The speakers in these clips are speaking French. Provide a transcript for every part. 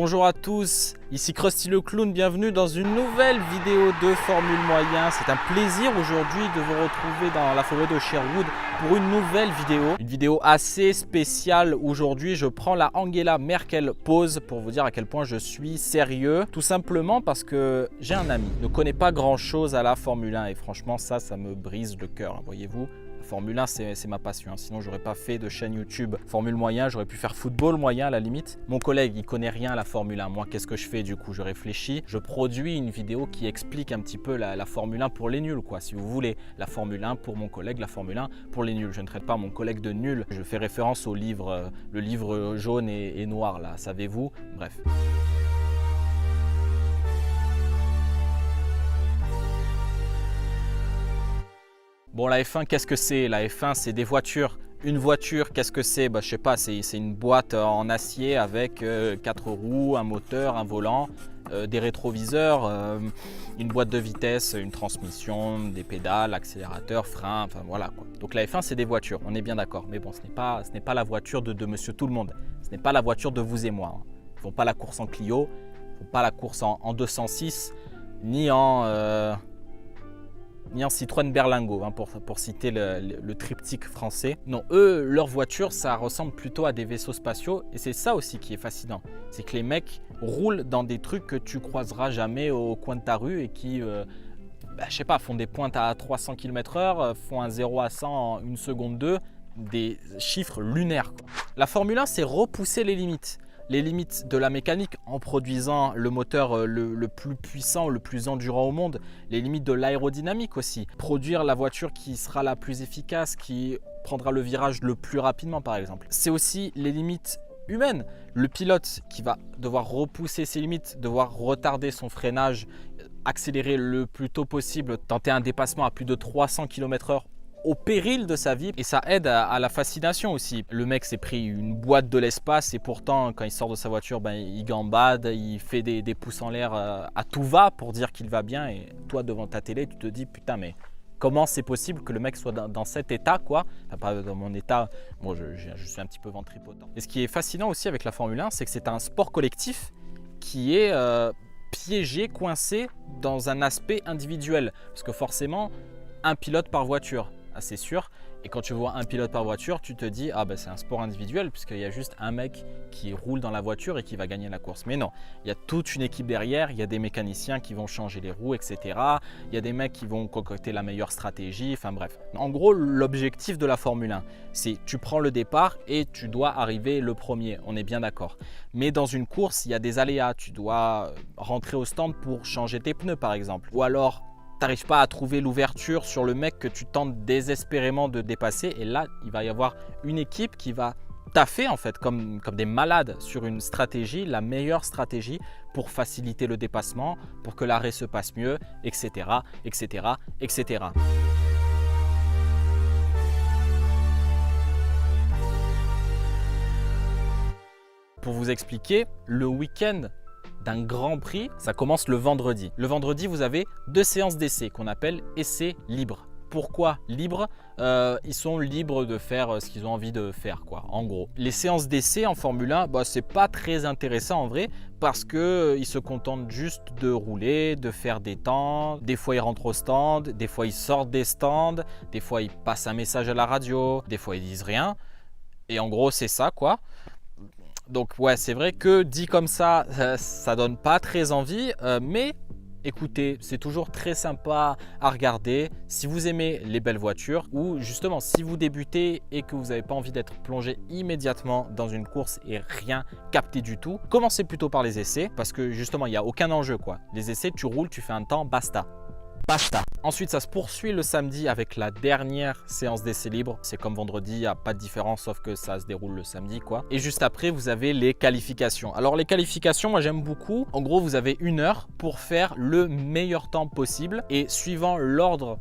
Bonjour à tous, ici Krusty le Clown, bienvenue dans une nouvelle vidéo de Formule Moyen. C'est un plaisir aujourd'hui de vous retrouver dans la forêt de Sherwood pour une nouvelle vidéo. Une vidéo assez spéciale aujourd'hui, je prends la Angela Merkel pause pour vous dire à quel point je suis sérieux. Tout simplement parce que j'ai un ami, il ne connaît pas grand chose à la Formule 1 et franchement ça me brise le cœur, voyez-vous. Formule 1, c'est ma passion, sinon j'aurais pas fait de chaîne YouTube Formule Moyen, j'aurais pu faire football moyen à la limite. Mon collègue, il connaît rien à la Formule 1, moi qu'est-ce que je fais du coup? Je réfléchis, je produis une vidéo qui explique un petit peu la Formule 1 pour les nuls quoi, si vous voulez. La Formule 1 pour mon collègue, la Formule 1 pour les nuls. Je ne traite pas mon collègue de nul, je fais référence au livre, le livre jaune et noir là, savez-vous? Bref. Bon, la F1, qu'est-ce que c'est? La F1, c'est des voitures. Une voiture, qu'est-ce que c'est? Je sais pas, c'est une boîte en acier avec 4 roues, un moteur, un volant, des rétroviseurs, une boîte de vitesse, une transmission, des pédales, accélérateur, frein, enfin voilà quoi. Donc la F1, c'est des voitures, on est bien d'accord. Mais bon, ce n'est pas la voiture de Monsieur Tout-le-Monde. Ce n'est pas la voiture de vous et moi. Hein. Ils ne font pas la course en Clio, ils ne font pas la course en 206, ni en Citroën Berlingo, hein, pour citer le triptyque français. Non, eux, leur voiture, ça ressemble plutôt à des vaisseaux spatiaux. Et c'est ça aussi qui est fascinant. C'est que les mecs roulent dans des trucs que tu croiseras jamais au coin de ta rue et qui, je sais pas, font des pointes à 300 km/h, font un 0 à 100 en 1 seconde 2, des chiffres lunaires, quoi. La Formule 1, c'est repousser les limites. Les limites de la mécanique en produisant le moteur le plus puissant, le plus endurant au monde. Les limites de l'aérodynamique aussi. Produire la voiture qui sera la plus efficace, qui prendra le virage le plus rapidement par exemple. C'est aussi les limites humaines. Le pilote qui va devoir repousser ses limites, devoir retarder son freinage, accélérer le plus tôt possible, tenter un dépassement à plus de 300 km/h au péril de sa vie, et ça aide à la fascination aussi. Le mec s'est pris une boîte de l'espace et pourtant quand il sort de sa voiture, il gambade, il fait des pouces en l'air à tout va pour dire qu'il va bien, et toi devant ta télé tu te dis putain mais comment c'est possible que le mec soit dans cet état quoi, enfin, pas dans mon état, bon je suis un petit peu ventripotent. Et ce qui est fascinant aussi avec la Formule 1, c'est que c'est un sport collectif qui est piégé, coincé dans un aspect individuel, parce que forcément un pilote par voiture, c'est sûr. Et quand tu vois un pilote par voiture, tu te dis ah c'est un sport individuel puisqu'il y a juste un mec qui roule dans la voiture et qui va gagner la course. Mais non, il y a toute une équipe derrière, il y a des mécaniciens qui vont changer les roues, etc. Il y a des mecs qui vont concocter la meilleure stratégie, enfin bref. En gros, l'objectif de la Formule 1, c'est tu prends le départ et tu dois arriver le premier, on est bien d'accord. Mais dans une course, il y a des aléas, tu dois rentrer au stand pour changer tes pneus par exemple. Ou alors, tu n'arrives pas à trouver l'ouverture sur le mec que tu tentes désespérément de dépasser, et là il va y avoir une équipe qui va taffer en fait comme des malades sur une stratégie, la meilleure stratégie pour faciliter le dépassement, pour que l'arrêt se passe mieux, etc. etc. etc. Pour vous expliquer, le week-end d'un Grand Prix, ça commence le vendredi. Le vendredi, vous avez 2 séances d'essai qu'on appelle essais libres. Pourquoi libres? Ils sont libres de faire ce qu'ils ont envie de faire, quoi, en gros. Les séances d'essai en Formule 1, c'est pas très intéressant en vrai, parce qu'ils se contentent juste de rouler, de faire des temps. Des fois, ils rentrent au stand, des fois, ils sortent des stands, des fois, ils passent un message à la radio, des fois, ils disent rien. Et en gros, c'est ça, quoi. Donc ouais, c'est vrai que dit comme ça, ça donne pas très envie, mais écoutez, c'est toujours très sympa à regarder si vous aimez les belles voitures, ou justement si vous débutez et que vous n'avez pas envie d'être plongé immédiatement dans une course et rien capter du tout. Commencez plutôt par les essais parce que justement il n'y a aucun enjeu quoi. Les essais, tu roules, tu fais un temps, basta. Basta. Ensuite, ça se poursuit le samedi avec la dernière séance d'essai libre. C'est comme vendredi, il n'y a pas de différence sauf que ça se déroule le samedi quoi. Et juste après, vous avez les qualifications. Alors les qualifications, moi j'aime beaucoup. En gros, vous avez 1 heure pour faire le meilleur temps possible et suivant l'ordre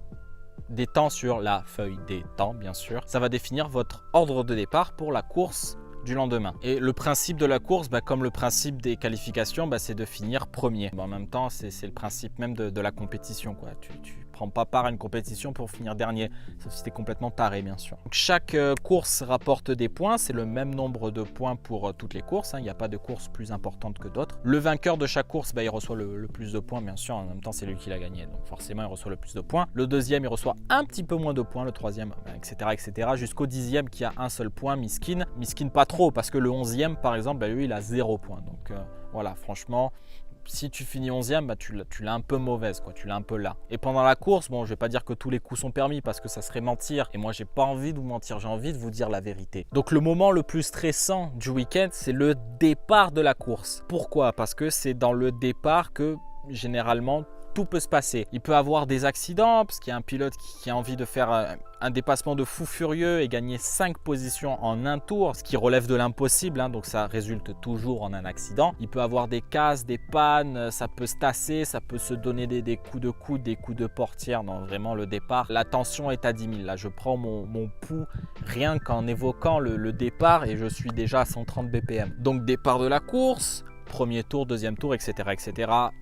des temps sur la feuille des temps, bien sûr, ça va définir votre ordre de départ pour la course du lendemain. Et le principe de la course, comme le principe des qualifications, c'est de finir premier. En même temps, c'est le principe même de la compétition, quoi. Tu prends pas part à une compétition pour finir dernier, sauf si tu es complètement taré bien sûr. Donc, chaque course rapporte des points, c'est le même nombre de points pour toutes les courses, hein. Il n'y a pas de course plus importante que d'autres. Le vainqueur de chaque course, il reçoit le plus de points bien sûr, en même temps c'est lui qui l'a gagné, donc forcément il reçoit le plus de points. Le deuxième il reçoit un petit peu moins de points, le troisième, etc. Jusqu'au 10e qui a un seul point, miskin pas trop, parce que le 11e par exemple, lui il a 0 points. Donc voilà, franchement, si tu finis 11e, tu l'as un peu mauvaise, quoi. Tu l'as un peu là. Et pendant la course, bon, je vais pas dire que tous les coups sont permis parce que ça serait mentir. Et moi, j'ai pas envie de vous mentir, j'ai envie de vous dire la vérité. Donc le moment le plus stressant du week-end, c'est le départ de la course. Pourquoi? Parce que c'est dans le départ que généralement tout peut se passer. Il peut avoir des accidents parce qu'il y a un pilote qui a envie de faire un dépassement de fou furieux et gagner 5 positions en un tour, ce qui relève de l'impossible, hein, donc ça résulte toujours en un accident. Il peut avoir des casses, des pannes, ça peut se tasser, ça peut se donner des coups de coude, des coups de portière. Non, vraiment le départ, la tension est à 10 000. Là, je prends mon pouls rien qu'en évoquant le départ et je suis déjà à 130 BPM. Donc départ de la course, premier tour, deuxième tour, etc.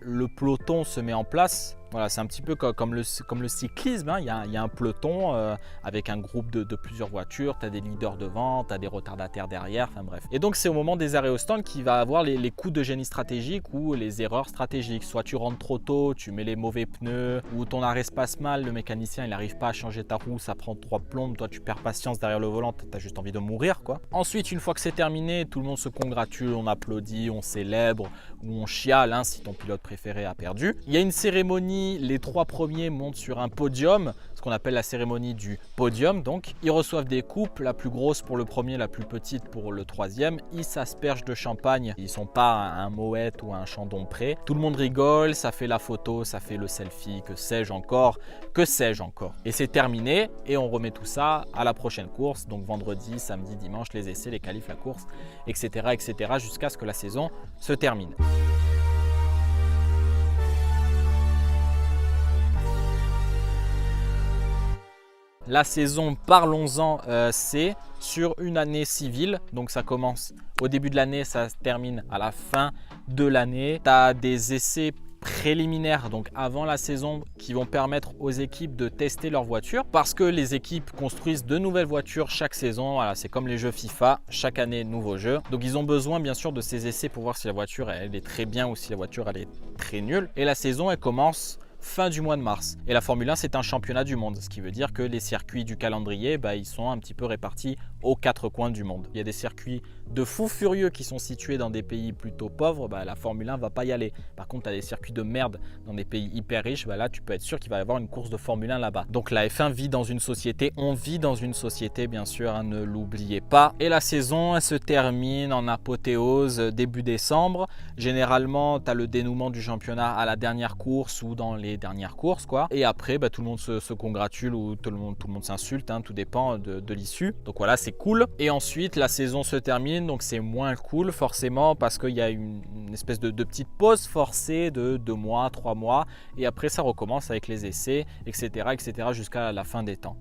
Le peloton se met en place. Voilà, c'est un petit peu comme le cyclisme, hein. Il y a un peloton avec un groupe de plusieurs voitures, tu as des leaders devant, tu as des retardataires derrière, enfin bref. Et donc c'est au moment des arrêts au stand qu'il va avoir les coups de génie stratégique ou les erreurs stratégiques. Soit tu rentres trop tôt, tu mets les mauvais pneus, ou ton arrêt se passe mal, le mécanicien il n'arrive pas à changer ta roue, ça prend 3 plombes, toi tu perds patience derrière le volant, tu as juste envie de mourir, quoi. Ensuite, une fois que c'est terminé, tout le monde se congratule, on applaudit, on célèbre, ou on chiale, hein, si ton pilote préféré a perdu. Il y a une cérémonie. Les 3 premiers montent sur un podium, ce qu'on appelle la cérémonie du podium. Donc, ils reçoivent des coupes, la plus grosse pour le premier, la plus petite pour le troisième. Ils s'aspergent de champagne. Ils ne sont pas à un Moët ou à un Chandon près. Tout le monde rigole, ça fait la photo, ça fait le selfie, que sais-je encore. Et c'est terminé et on remet tout ça à la prochaine course. Donc, vendredi, samedi, dimanche, les essais, les qualifs, la course, etc. jusqu'à ce que la saison se termine. La saison, parlons-en, c'est sur une année civile. Donc ça commence au début de l'année, ça se termine à la fin de l'année. Tu as des essais préliminaires, donc avant la saison, qui vont permettre aux équipes de tester leur voiture parce que les équipes construisent de nouvelles voitures chaque saison. Voilà, c'est comme les jeux FIFA, chaque année nouveau jeu. Donc ils ont besoin bien sûr de ces essais pour voir si la voiture elle est très bien ou si la voiture elle est très nulle. Et la saison elle commence fin du mois de mars. Et la Formule 1, c'est un championnat du monde, ce qui veut dire que les circuits du calendrier, ils sont un petit peu répartis aux 4 coins du monde. Il y a des circuits de fous furieux qui sont situés dans des pays plutôt pauvres, la Formule 1 ne va pas y aller. Par contre, tu as des circuits de merde dans des pays hyper riches, là, tu peux être sûr qu'il va y avoir une course de Formule 1 là-bas. Donc la F1 vit dans une société, on vit dans une société, bien sûr, hein, ne l'oubliez pas. Et la saison, elle se termine en apothéose début décembre. Généralement, tu as le dénouement du championnat à la dernière course ou dans les dernières courses, quoi. Et après, tout le monde se congratule ou tout le monde s'insulte, hein, tout dépend de l'issue. Donc voilà, c'est cool. Et ensuite, la saison se termine, donc c'est moins cool forcément parce qu'il y a une espèce de petite pause forcée de 2 mois, 3 mois. Et après, ça recommence avec les essais, etc. jusqu'à la fin des temps.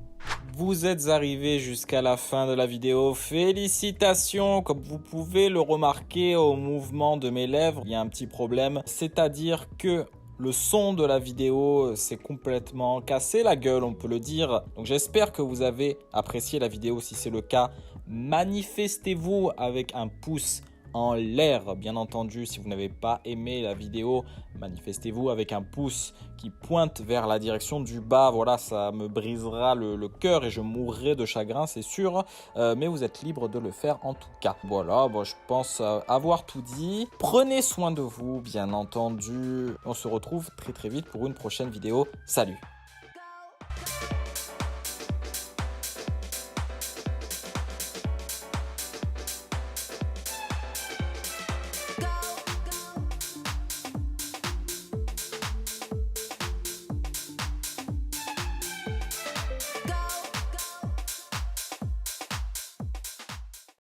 Vous êtes arrivé jusqu'à la fin de la vidéo, félicitations. Comme vous pouvez le remarquer au mouvement de mes lèvres, il y a un petit problème, c'est-à-dire que le son de la vidéo s'est complètement cassé la gueule, on peut le dire. Donc j'espère que vous avez apprécié la vidéo. Si c'est le cas, manifestez-vous avec un pouce en l'air. Bien entendu, si vous n'avez pas aimé la vidéo, manifestez-vous avec un pouce qui pointe vers la direction du bas. Voilà, ça me brisera le cœur et je mourrai de chagrin, c'est sûr. Mais vous êtes libre de le faire en tout cas. Voilà, je pense avoir tout dit. Prenez soin de vous, bien entendu. On se retrouve très vite pour une prochaine vidéo. Salut!